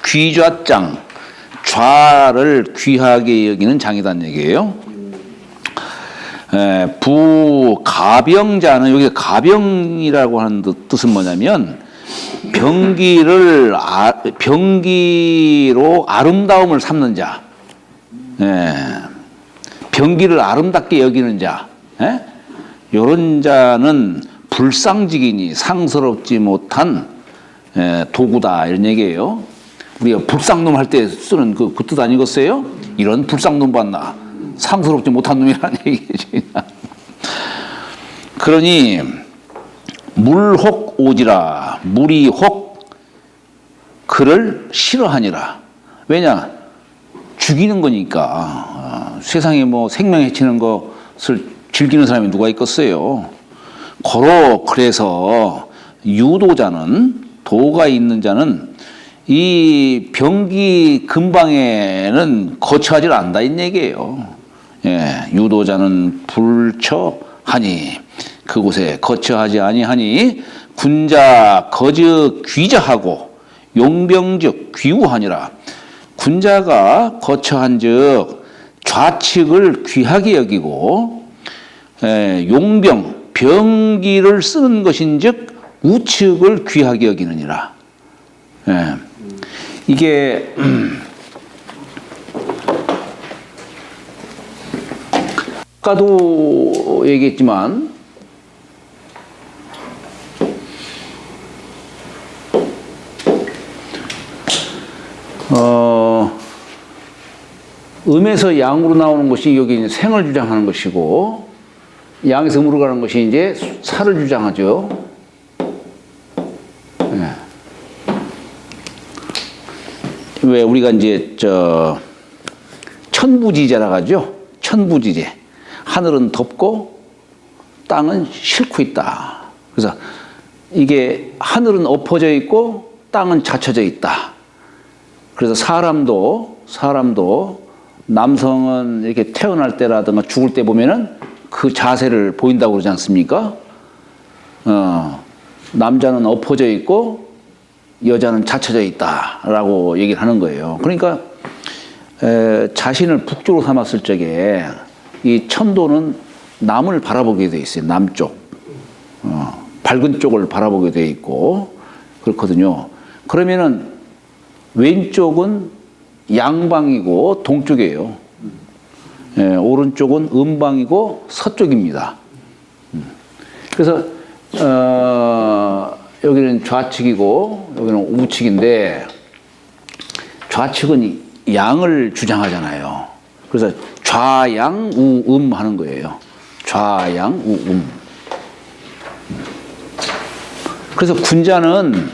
귀좌장, 좌를 귀하게 여기는 장이란 얘기예요. 부가병자는 여기 가병이라고 하는 뜻은 뭐냐면 병기로 아름다움을 삼는 자, 병기를 아름답게 여기는 자, 이런 자는 불상직이니 상스럽지 못한 도구다 이런 얘기예요. 우리가 불상놈 할 때 쓰는 그 뜻 아니겠어요? 이런 불상놈 봤나? 상스럽지 못한 놈이라는 얘기죠. 그러니 물혹 오지라, 물이 혹 그를 싫어하니라. 왜냐? 죽이는 거니까. 세상에 뭐 생명 해치는 것을 즐기는 사람이 누가 있겠어요? 고로 그래서 유도자는, 도가 있는 자는 이 병기 근방에는 거처하지 않는다 이 얘기예요. 유도자는 불처하니 그곳에 거처하지 아니하니 군자 거저 귀자하고 용병즉 귀우하니라. 군자가 거처한즉 좌측을 귀하게 여기고 용병 병기를 쓰는 것인즉 우측을 귀하게 여기느니라. 이게 아까도 얘기했지만 음에서 양으로 나오는 것이 여기 이제 생을 주장하는 것이고 양에서 음으로 가는 것이 이제 살을 주장하죠. 왜 우리가 이제 천부지제라고 하죠. 천부지제. 하늘은 덥고 땅은 싣고 있다. 그래서 이게 하늘은 엎어져 있고 땅은 받쳐져 있다. 그래서 사람도 남성은 이렇게 태어날 때라든가 죽을 때 보면은 그 자세를 보인다고 그러지 않습니까? 남자는 엎어져 있고 여자는 받쳐져 있다라고 얘기를 하는 거예요. 그러니까 자신을 북쪽으로 삼았을 적에 이 천도는 남을 바라보게 돼 있어요. 남쪽, 밝은 쪽을 바라보게 돼 있고 그렇거든요. 그러면은 왼쪽은 양방이고 동쪽이에요. 오른쪽은 음방이고 서쪽입니다. 그래서 여기는 좌측이고 여기는 우측인데 좌측은 양을 주장하잖아요. 그래서 좌양우음 하는 거예요. 좌양우음. 그래서 군자는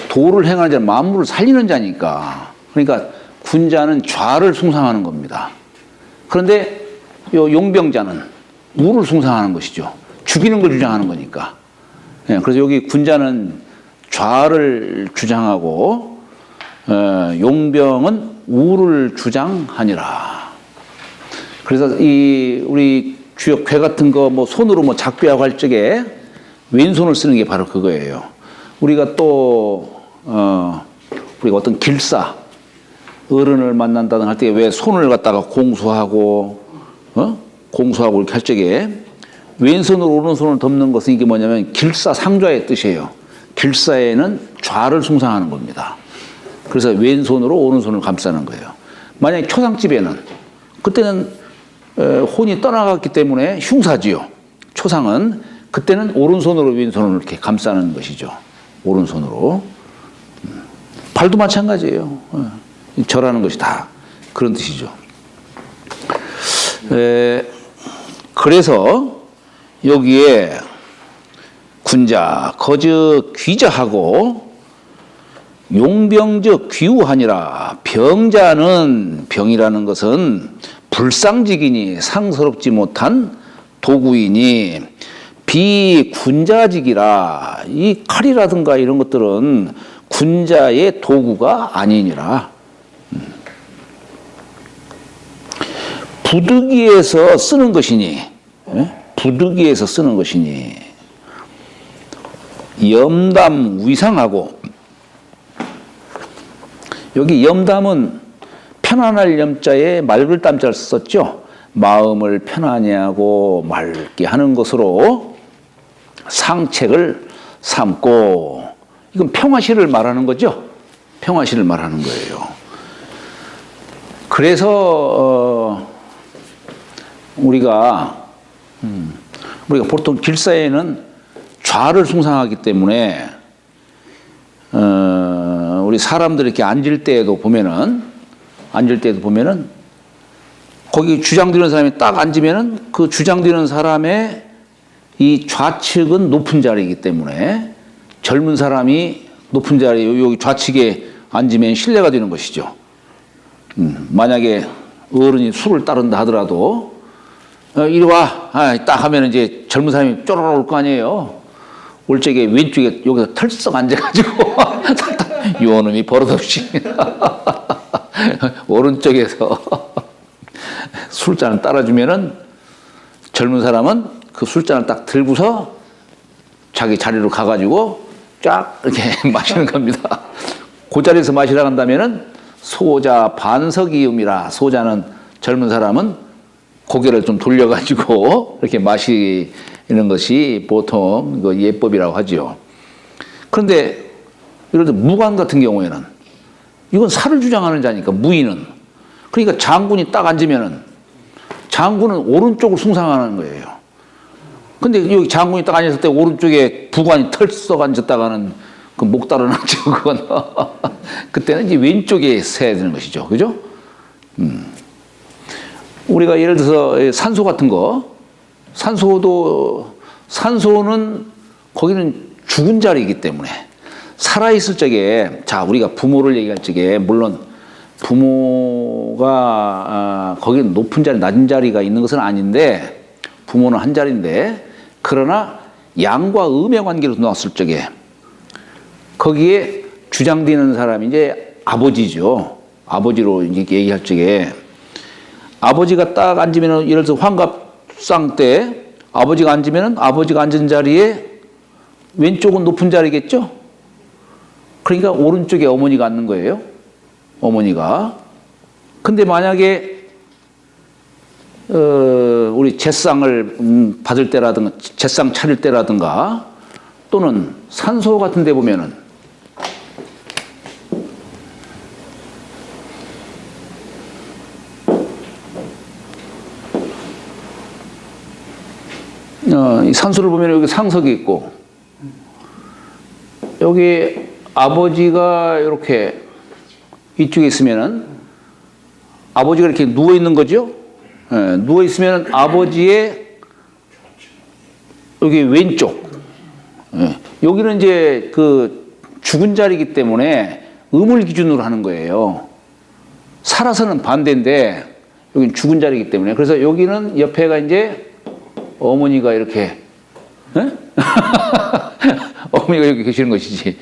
도를 행하는 자, 만물을 살리는 자니까. 그러니까 군자는 좌를 숭상하는 겁니다. 그런데 요 용병자는 우를 숭상하는 것이죠. 죽이는 걸 주장하는 거니까. 그래서 여기 군자는 좌를 주장하고 용병은 우를 주장하니라. 그래서 이 우리 주역 괴 같은 거 뭐 손으로 뭐 작비하고 할 적에 왼손을 쓰는 게 바로 그거예요. 우리가 또 우리가 어떤 길사 어른을 만난다든 할 때 왜 손을 갖다가 공수하고 이렇게 할 적에 왼손으로 오른손을 덮는 것은 이게 뭐냐면 길사상좌의 뜻이에요. 길사에는 좌를 숭상하는 겁니다. 그래서 왼손으로 오른손을 감싸는 거예요. 만약에 초상집에는 그때는 혼이 떠나갔기 때문에 흉사지요. 초상은 그때는 오른손으로 왼손을 이렇게 감싸는 것이죠. 오른손으로. 발도 마찬가지예요. 절하는 것이 다 그런 뜻이죠. 그래서 여기에 군자 거저 귀자하고 용병적 귀우하니라. 병자는 병이라는 것은 불상직이니 상스럽지 못한 도구이니 비군자직이라. 이 칼이라든가 이런 것들은 군자의 도구가 아니니라. 부득이해서 쓰는 것이니, 부득이해서 쓰는 것이니 염담 위상하고 여기 염담은 편안할 염자에 맑을 땀자를 썼죠. 마음을 편안히 하고 맑게 하는 것으로 상책을 삼고, 이건 평화시를 말하는 거죠. 평화시를 말하는 거예요. 그래서 우리가 보통 길사에는 좌를 숭상하기 때문에 우리 사람들이 이렇게 앉을 때에도 보면은 거기 주장드리는 사람이 딱 앉으면은 그 주장드리는 사람의 이 좌측은 높은 자리이기 때문에 젊은 사람이 높은 자리 여기 좌측에 앉으면 신뢰가 되는 것이죠. 만약에 어른이 술을 따른다 하더라도 이리 와, 딱 하면 이제 젊은 사람이 쪼르르 올 거 아니에요. 올 적에 왼쪽에 여기서 털썩 앉아가지고 요놈이 버릇없이 오른쪽에서 술잔을 따라주면은 젊은 사람은 그 술잔을 딱 들고서 자기 자리로 가가지고 쫙 이렇게 마시는 겁니다. 그 자리에서 마시라 한다면은 소자 반석이음이라, 소자는 젊은 사람은 고개를 좀 돌려가지고 이렇게 마시는 것이 보통 그 예법이라고 하죠. 그런데 예를 들어 무관 같은 경우에는 이건 살을 주장하는 자니까, 무인은. 그러니까 장군이 딱 앉으면은 장군은 오른쪽을 숭상하는 거예요. 근데 여기 장군이 딱 앉았을 때 오른쪽에 부관이 털썩 앉았다가는 그 목다른 하죠, 그건. 그때는 이제 왼쪽에 서야 되는 것이죠. 그죠? 우리가 예를 들어서 산소 같은 거, 산소는 거기는 죽은 자리이기 때문에 살아있을 적에, 자, 우리가 부모를 얘기할 적에, 물론 부모가 거기는 높은 자리, 낮은 자리가 있는 것은 아닌데, 부모는 한 자리인데, 그러나 양과 음의 관계로 나왔을 적에 거기에 주장되는 사람이 이제 아버지죠. 아버지로 이렇게 얘기할 적에, 아버지가 딱 앉으면, 예를 들어서 환갑상 때 아버지가 앉으면 아버지가 앉은 자리에 왼쪽은 높은 자리겠죠? 그러니까 오른쪽에 어머니가 앉는 거예요. 어머니가. 근데 만약에 우리 제상을 받을 때라든가 제상 차릴 때라든가 또는 산소 같은 데 보면은 이 산소를 보면 여기 상석이 있고 여기 아버지가 이렇게 이쪽에 있으면은 아버지가 이렇게 누워 있는 거죠. 예, 누워 있으면 아버지의 여기 왼쪽, 예, 여기는 이제 그 죽은 자리이기 때문에 음을 기준으로 하는 거예요. 살아서는 반대인데 여기는 죽은 자리이기 때문에, 그래서 여기는 옆에가 이제 어머니가 이렇게, 예? 어머니가 여기 계시는 것이지.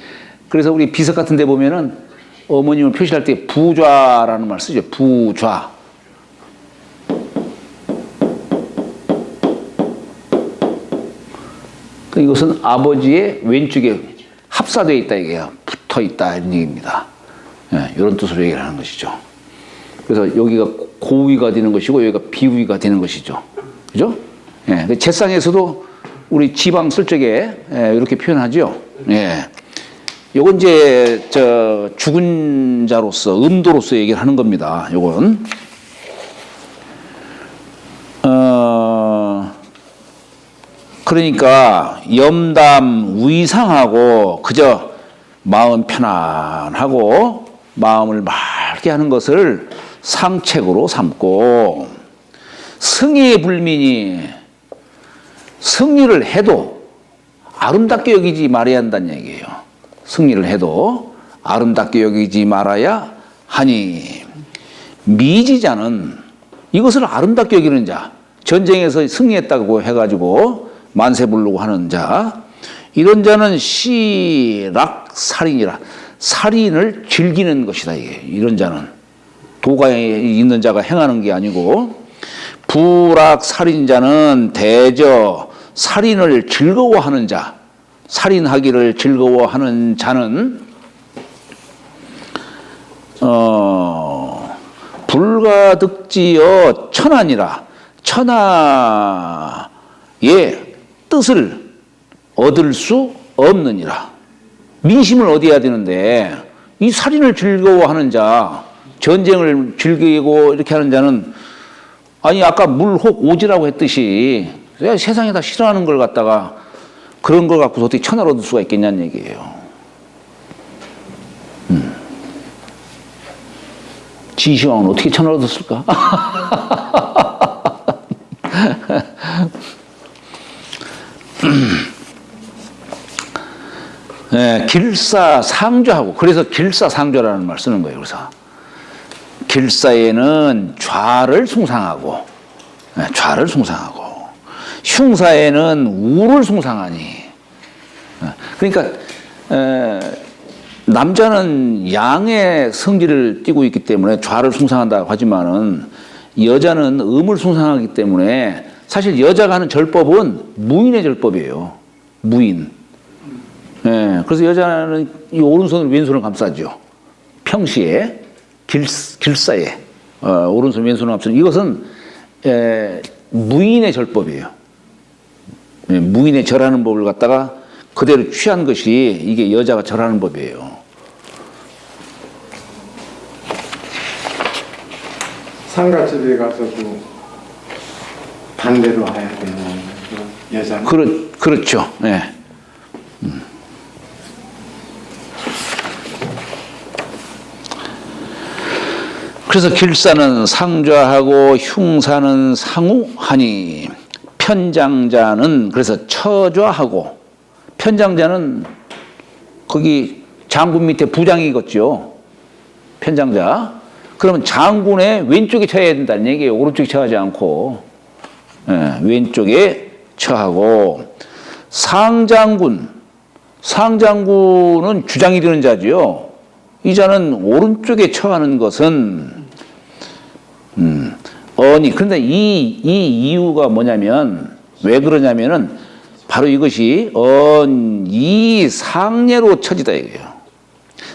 그래서 우리 비석 같은 데 보면은 어머님을 표시할 때 부좌라는 말 쓰죠. 부좌. 이것은 아버지의 왼쪽에 합사되어 있다, 이게요. 붙어 있다, 이런 얘기입니다. 예, 이런 뜻으로 얘기를 하는 것이죠. 그래서 여기가 고위가 되는 것이고 여기가 비위가 되는 것이죠. 그죠? 예, 제상에서도 우리 지방 쓸 적에 이렇게 표현하죠. 예. 요건 이제 죽은 자로서, 음도로서 얘기를 하는 겁니다. 요건. 그러니까 염담 위상하고 그저 마음 편안하고 마음을 맑게 하는 것을 상책으로 삼고, 승의의 불민이 승리를 해도 아름답게 여기지 말아야 한다는 얘기예요. 승리를 해도 아름답게 여기지 말아야 하니, 미지자는 이것을 아름답게 여기는 자, 전쟁에서 승리했다고 해가지고 만세 부르고 하는 자, 이런 자는 시락살인이라, 살인을 즐기는 것이다. 이게 이런 자는 도가에 있는 자가 행하는 게 아니고, 불악살인자는 대저 살인을 즐거워하는 자, 살인하기를 즐거워하는 자는 불가득지어 천하니라. 천하의 뜻을 얻을 수 없느니라. 민심을 얻어야 되는데 이 살인을 즐거워하는 자, 전쟁을 즐기고 이렇게 하는 자는 아니 아까 물혹 오지라고 했듯이 세상에다 싫어하는 걸 갖다가 그런 걸 갖고 어떻게 천하를 얻을 수가 있겠냐는 얘기예요. 지시왕은 어떻게 천하를 얻었을까? 네, 길사상조하고, 그래서 길사상조라는 말 쓰는 거예요. 그래서 길사에는 좌를 숭상하고, 네, 좌를 숭상하고, 흉사에는 우를 숭상하니. 그러니까 남자는 양의 성질을 띠고 있기 때문에 좌를 숭상한다고 하지만은 여자는 음을 숭상하기 때문에 사실 여자가 하는 절법은 무인의 절법이에요. 무인. 예, 그래서 여자는 이 오른손을 왼손을 감싸죠. 평시에 길사에 오른손 왼손을 감싸는 이것은 무인의 절법이에요. 예, 무인의 절하는 법을 갖다가 그대로 취한 것이 이게 여자가 절하는 법이에요. 상가집에 가서도 반대로 해야 되는 여자는? 그렇죠. 예. 그래서 길사는 상좌하고 흉사는 상우하니 편장자는 그래서 처좌하고 편장자는 거기 장군 밑에 부장이겠죠. 편장자. 그러면 장군의 왼쪽에 쳐야 된다는 얘기예요. 오른쪽에 처하지 않고. 예, 왼쪽에 처하고 상장군. 상장군은 주장이 되는 자지요. 이 자는 오른쪽에 처하는 것은 그런데 이 이유가 뭐냐면 왜 그러냐면은 바로 이것이 이 상례로 처지다 이거예요.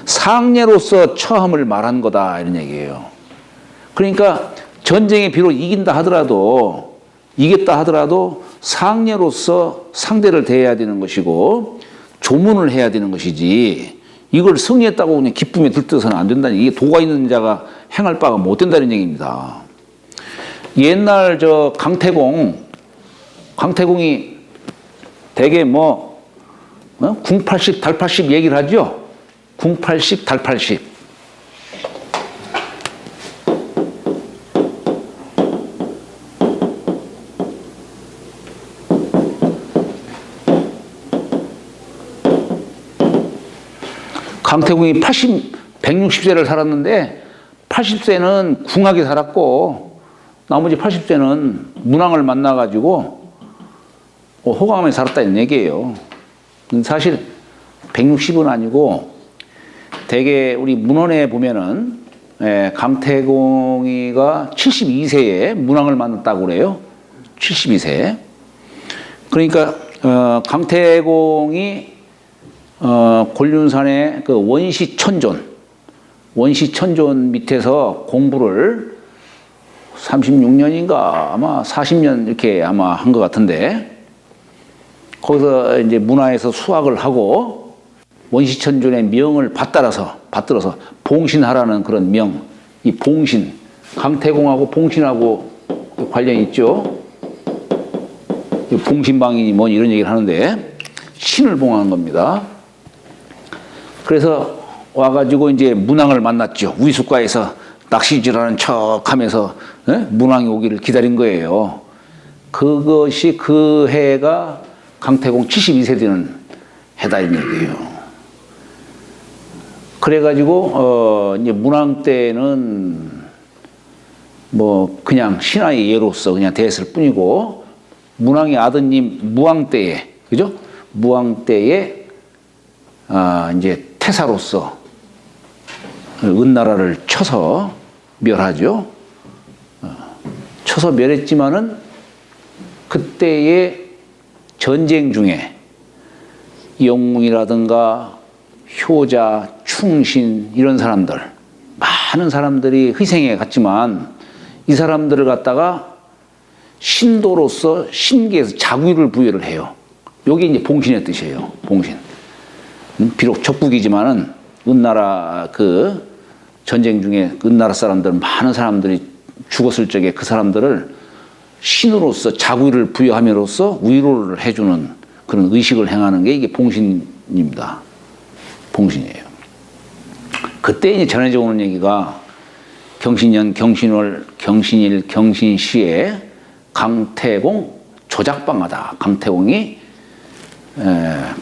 상례로서 처함을 말한 거다 이런 얘기예요. 그러니까 전쟁에 비록 이긴다 하더라도 이겼다 하더라도 상례로서 상대를 대해야 되는 것이고 조문을 해야 되는 것이지 이걸 승리했다고 그냥 기쁨에 들떠서는 안 된다는 이게 도가 있는 자가 행할 바가 못 된다는 얘기입니다. 옛날 강태공이 되게 궁팔십 달팔십 얘기를 하죠. 궁팔십 달팔십. 강태공이 160세를 살았는데 80세는 궁하게 살았고 나머지 80세는 문왕을 만나가지고 호강하며 살았다는 얘기예요. 사실 160은 아니고 대개 우리 문헌에 보면은 강태공이가 72세에 문왕을 만났다고 그래요. 72세. 그러니까 강태공이 곤륜산의 그 원시천존 밑에서 공부를 36년인가 아마 40년 이렇게 아마 한 것 같은데 거기서 이제 문화에서 수학을 하고 원시천존의 명을 받들어서 봉신하라는 그런 명, 이 봉신, 강태공하고 봉신하고 관련이 있죠. 봉신방인이 뭐 이런 얘기를 하는데 신을 봉하는 겁니다. 그래서 와가지고 이제 문왕을 만났죠. 위숫가에서 낚시질하는 척하면서 문왕이 오기를 기다린 거예요. 그것이 그 해가 강태공 72세 되는 해다 이런 얘기예요. 그래가지고 이제 문왕 때는 뭐 그냥 신하의 예로서 그냥 대했을 뿐이고 문왕의 아드님 무왕 때에 그죠? 무왕 때에 이제 태사로서 은나라를 쳐서 멸하죠. 쳐서 멸했지만은 그때의 전쟁 중에 영웅이라든가 효자, 충신 이런 사람들 많은 사람들이 희생해 갔지만 이 사람들을 갖다가 신도로서 신기에서 자구를 부여를 해요. 이게 이제 봉신의 뜻이에요. 봉신. 비록 적국이지만은 은나라 그 전쟁 중에 은나라 사람들 많은 사람들이 죽었을 적에 그 사람들을 신으로서 자구를 부여함으로써 위로를 해주는 그런 의식을 행하는 게 이게 봉신입니다. 봉신이에요. 그때 이제 전해져 오는 얘기가 경신년, 경신월, 경신일, 경신시에 강태공 조작방하다. 강태공이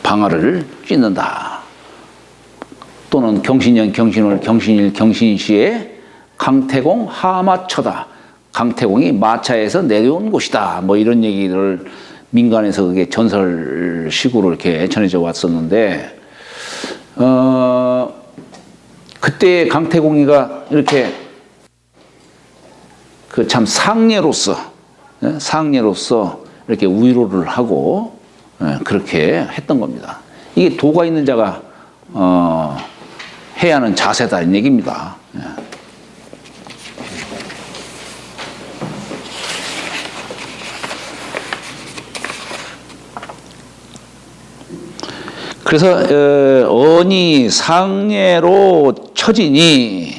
방아를 찢는다. 또는 경신년, 경신월, 경신일, 경신시에 강태공 하마처다. 강태공이 마차에서 내려온 곳이다. 뭐 이런 얘기를 민간에서 그게 전설식으로 이렇게 전해져 왔었는데, 그때 강태공이가 이렇게 그 참 상례로서 이렇게 위로를 하고 그렇게 했던 겁니다. 이게 도가 있는 자가 해야 하는 자세다 이 얘기입니다. 그래서 언이 상례로 처지니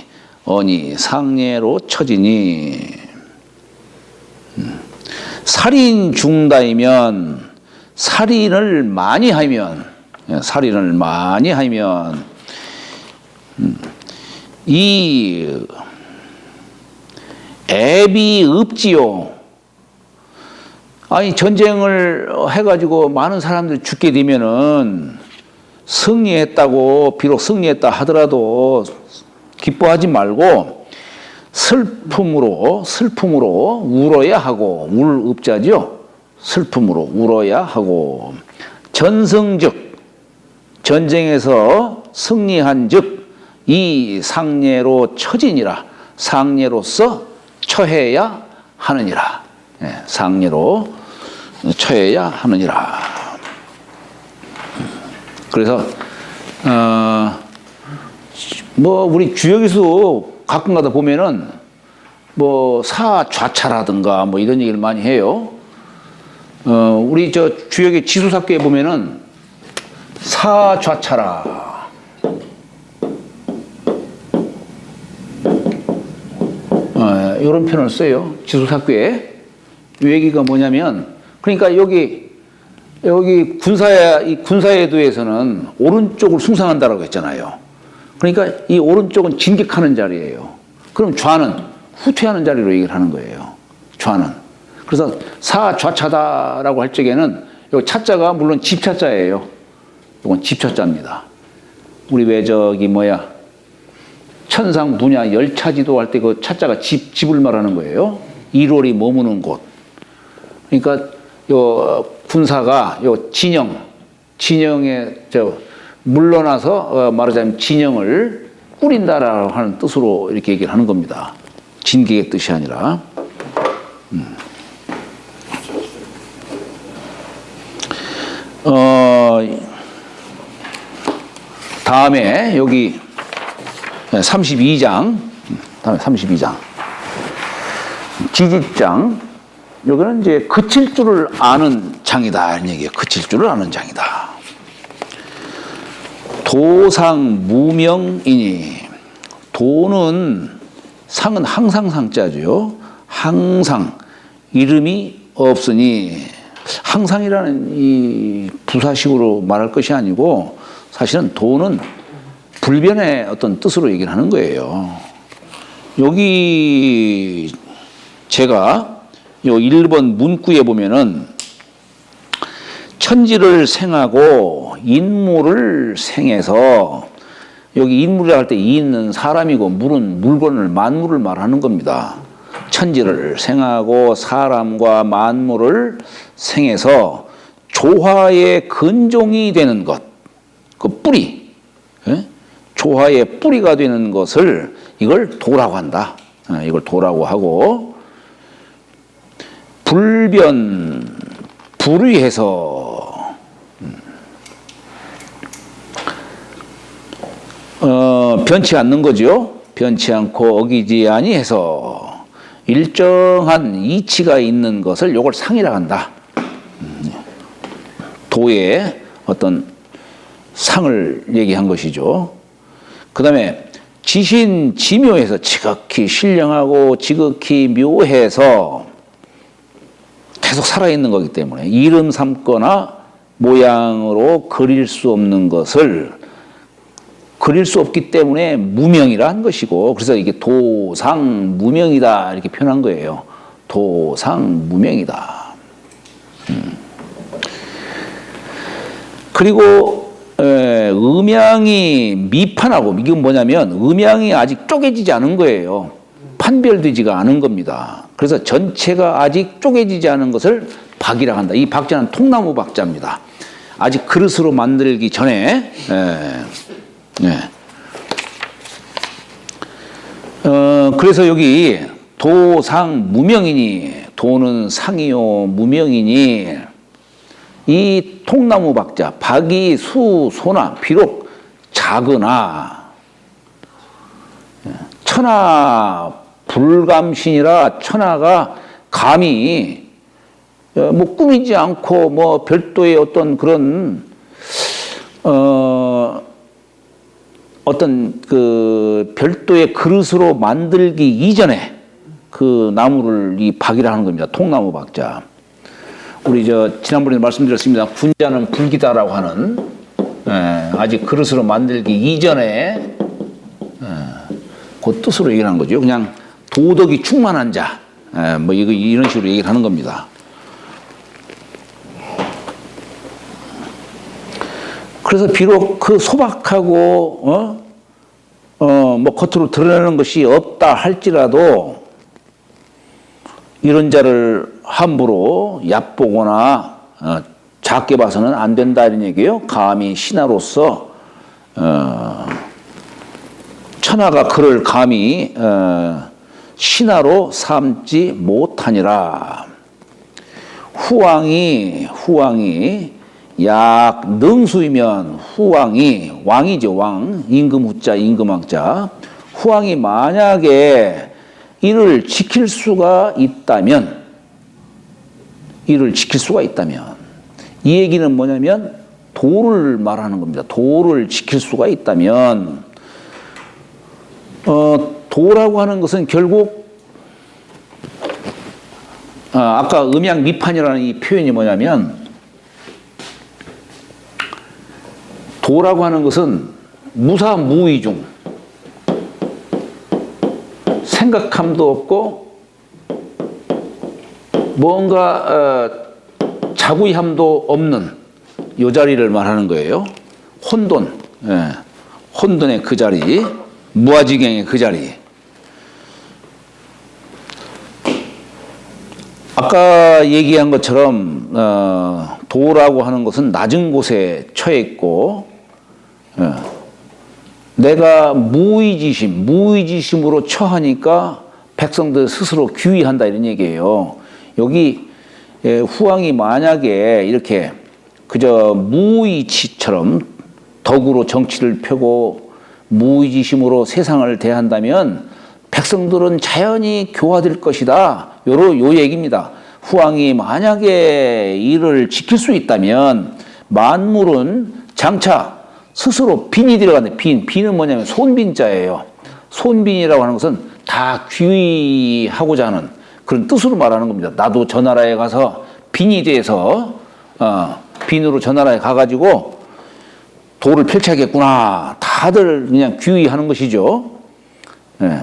살인 중다이면 살인을 많이 하면 이 애비 없지요. 아니 전쟁을 해가지고 많은 사람들이 죽게 되면은 승리했다고 비록 승리했다 하더라도 기뻐하지 말고 슬픔으로 울어야 하고 울읍자죠. 슬픔으로 울어야 하고 전승즉 전쟁에서 승리한즉 이 상례로 처지니라. 상례로서 처해야 하느니라. 상례로 처해야 하느니라. 그래서 뭐 우리 주역에서 가끔가다 보면은 뭐 사좌차라든가 뭐 이런 얘기를 많이 해요. 우리 저 주역의 지수삭교에 보면은 사좌차라. 이런 표현을 써요. 지수삭교에. 이 얘기가 뭐냐면, 그러니까 여기 군사예도에서는 오른쪽을 숭상한다라고 했잖아요. 그러니까 이 오른쪽은 진격하는 자리예요. 그럼 좌는 후퇴하는 자리로 얘기를 하는 거예요. 좌는. 그래서 사좌차다라고 할 적에는 요 차자가 물론 집차자예요. 이건 집차자입니다. 우리 왜 천상 분야 열차지도 할 때 그 차자가 집을 말하는 거예요. 일월이 머무는 곳. 그러니까 요 군사가 요 진영에 물러나서 말하자면 진영을 꾸린다라고 하는 뜻으로 이렇게 얘기를 하는 겁니다. 진격의 뜻이 아니라. 다음에 여기 32장, 지집장. 여기는 이제 그칠 줄을 아는 장이다. 이런 얘기예요. 그칠 줄을 아는 장이다. 도상 무명이니. 도는 상은 항상 상자죠. 항상 이름이 없으니. 항상이라는 이 부사식으로 말할 것이 아니고 사실은 도는 불변의 어떤 뜻으로 얘기를 하는 거예요. 여기 제가 요 1번 문구에 보면은 천지를 생하고 인물을 생해서, 여기 인물이라 할 때 이는 사람이고 물은 물건을 만물을 말하는 겁니다. 천지를 생하고 사람과 만물을 생해서 조화의 근종이 되는 것, 그 뿌리, 조화의 뿌리가 되는 것을 이걸 도라고 한다. 이걸 도라고 하고, 불변, 불의해서 변치 않는 거죠. 변치 않고 어기지 아니해서 일정한 이치가 있는 것을 요걸 상이라 한다. 도의 어떤 상을 얘기한 것이죠. 그 다음에 지신지묘해서 지극히 신령하고 지극히 묘해서 계속 살아있는 거기 때문에 이름 삼거나 모양으로 그릴 수 없는 것을 그릴 수 없기 때문에 무명이라 한 것이고, 그래서 이게 도상무명이다 이렇게 표현한 거예요. 도상무명이다. 그리고 음양이 미판하고, 이건 뭐냐면 음양이 아직 쪼개지지 않은 거예요. 판별되지가 않은 겁니다. 그래서 전체가 아직 쪼개지지 않은 것을 박이라 한다. 이 박자는 통나무 박자입니다. 아직 그릇으로 만들기 전에. 그래서 여기 도상 무명이니, 도는 상이요 무명이니, 이 통나무 박자 박이 수 소나 비록 작으나 천하 불감신이라 천하가 감히 뭐 꾸미지 않고 뭐 별도의 어떤 그런 어떤 그 별도의 그릇으로 만들기 이전에 그 나무를 이 박이라 하는 겁니다. 통나무 박자. 우리 지난번에 말씀드렸습니다. 군자는 불기다라고 하는, 아직 그릇으로 만들기 이전에 그 뜻으로 얘기하는 거죠. 그냥 도덕이 충만한 자, 뭐 이런 식으로 얘기를 하는 겁니다. 그래서 비록 그 소박하고 뭐 겉으로 드러내는 것이 없다 할지라도 이런 자를 함부로 얕보거나 작게 봐서는 안 된다 이런 얘기예요. 감히 신하로서 천하가 그를 감히 신하로 삼지 못하니라. 후왕이 약 능수이면 후왕이, 왕이죠, 왕, 임금후자 임금왕자. 후왕이 만약에 이를 지킬 수가 있다면, 이 얘기는 뭐냐면 도를 말하는 겁니다. 도를 지킬 수가 있다면, 도라고 하는 것은 결국 아까 음양미판이라는 이 표현이 뭐냐면, 도라고 하는 것은 무사무위중, 생각함도 없고 뭔가 자구이함도 없는 이 자리를 말하는 거예요. 혼돈, 혼돈의 그 자리, 무아지경의 그 자리. 아까 얘기한 것처럼 도라고 하는 것은 낮은 곳에 처해 있고, 내가 무의지심으로 처하니까 백성들 스스로 귀의한다 이런 얘기예요. 여기 후왕이 만약에 이렇게 그저 무의치처럼 덕으로 정치를 펴고 무의지심으로 세상을 대한다면 백성들은 자연히 교화될 것이다. 요 얘기입니다. 후왕이 만약에 이를 지킬 수 있다면 만물은 장차 스스로 빈이 들어간다. 빈은 뭐냐면 손빈자예요. 손빈이라고 하는 것은 다 귀의하고자 하는 그런 뜻으로 말하는 겁니다. 나도 저 나라에 가서 빈이 돼서 빈으로 저 나라에 가가지고 도를 펼쳐야겠구나. 다들 그냥 귀의하는 것이죠.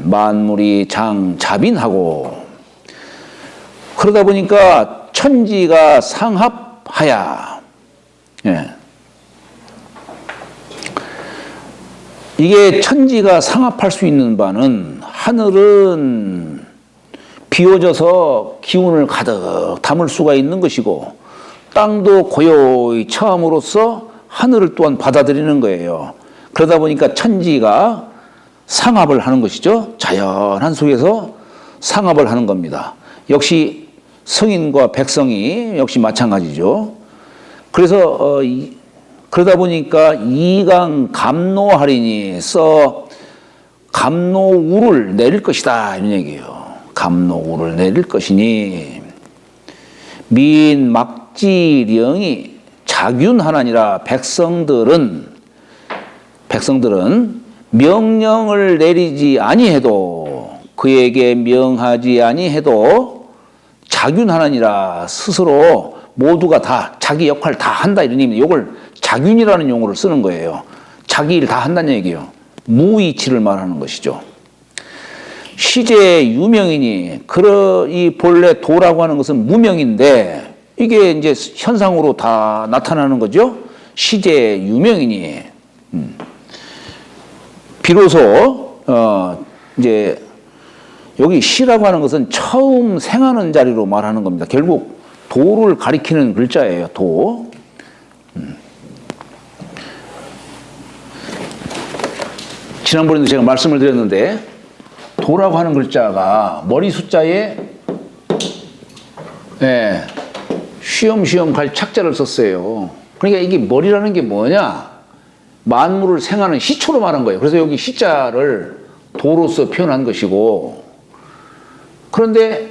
만물이 장자빈하고, 그러다 보니까 천지가 상합하야. 이게 천지가 상합할 수 있는 바는, 하늘은 비워져서 기운을 가득 담을 수가 있는 것이고, 땅도 고요히 처함으로써 하늘을 또한 받아들이는 거예요. 그러다 보니까 천지가 상합을 하는 것이죠. 자연한 속에서 상합을 하는 겁니다. 역시 성인과 백성이 역시 마찬가지죠. 그래서 그러다 보니까 이강 감노하리니 써 갑노우를 내릴 것이다 이런 얘기예요. 갑노우를 내릴 것이니 민막지령이 자균하나니라. 백성들은 명령을 내리지 아니해도, 그에게 명하지 아니해도 자균하나니라. 스스로 모두가 다 자기 역할 다 한다 이런 의미입니다. 이걸 자균이라는 용어를 쓰는 거예요. 자기 일 다 한다는 얘기예요. 무이치를 말하는 것이죠. 시제 유명이니, 이 본래 도라고 하는 것은 무명인데 이게 이제 현상으로 다 나타나는 거죠. 시제 유명이니. 비로소 이제 여기 시라고 하는 것은 처음 생하는 자리로 말하는 겁니다. 결국 도를 가리키는 글자예요. 도. 지난번에도 제가 말씀을 드렸는데 도라고 하는 글자가 머리 숫자에 쉬엄쉬엄 갈 착자를 썼어요. 그러니까 이게 머리라는 게 뭐냐? 만물을 생하는 시초로 말한 거예요. 그래서 여기 시자를 도로서 표현한 것이고, 그런데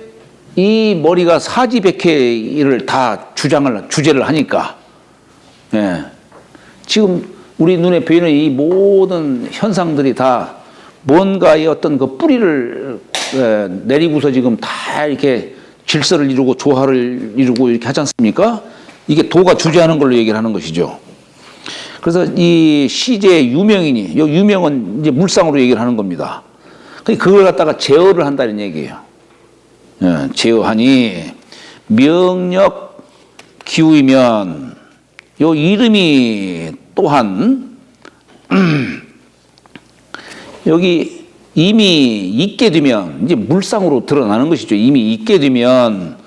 이 머리가 사지백회를 다 주제를 하니까, 지금 우리 눈에 보이는 이 모든 현상들이 다 뭔가의 어떤 그 뿌리를 내리고서 지금 다 이렇게 질서를 이루고 조화를 이루고 이렇게 하지 않습니까? 이게 도가 주재하는 걸로 얘기를 하는 것이죠. 그래서 이 시제 유명이니, 이 유명은 이제 물상으로 얘기를 하는 겁니다. 그걸 갖다가 제어를 한다는 얘기예요. 제어하니 명력 기후이면 요 이름이 또한 여기 이미 있게 되면 이제 물상으로 드러나는 것이죠. 이미 있게 되면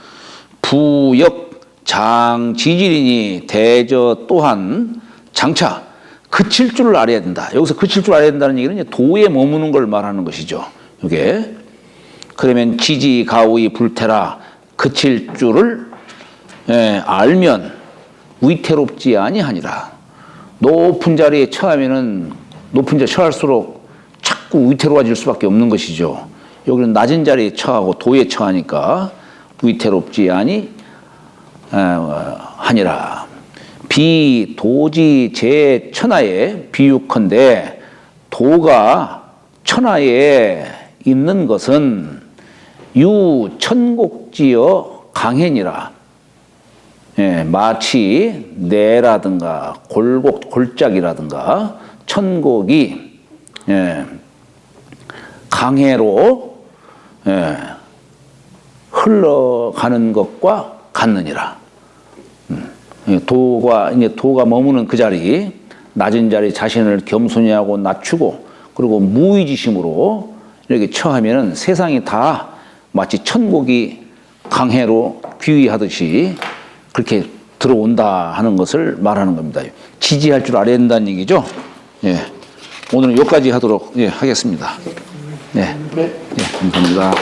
부역 장지질이니 대저 또한 장차 그칠 줄을 알아야 된다. 여기서 그칠 줄 알아야 된다는 얘기는 도에 머무는 걸 말하는 것이죠. 이게 그러면 지지 가오이 불태라. 그칠 줄을 알면 위태롭지 아니하니라. 높은 자리에 처하면은 높은 자리에 처할수록 자꾸 위태로워질 수밖에 없는 것이죠. 여기는 낮은 자리에 처하고 도에 처하니까 위태롭지 아니하니라. 비도지 제 천하에 비유컨대 도가 천하에 있는 것은 유천곡지여 강행이라. 마치 내라든가 골짝이라든가 천곡이 강해로 흘러가는 것과 같느니라. 도가 머무는 그 자리, 낮은 자리 자신을 겸손히 하고 낮추고 그리고 무의지심으로 이렇게 처하면은 세상이 다 마치 천곡이 강해로 귀의하듯이 그렇게 들어온다 하는 것을 말하는 겁니다. 지지할 줄 알아야 된다는 얘기죠. 오늘은 여기까지 하도록 하겠습니다. 감사합니다.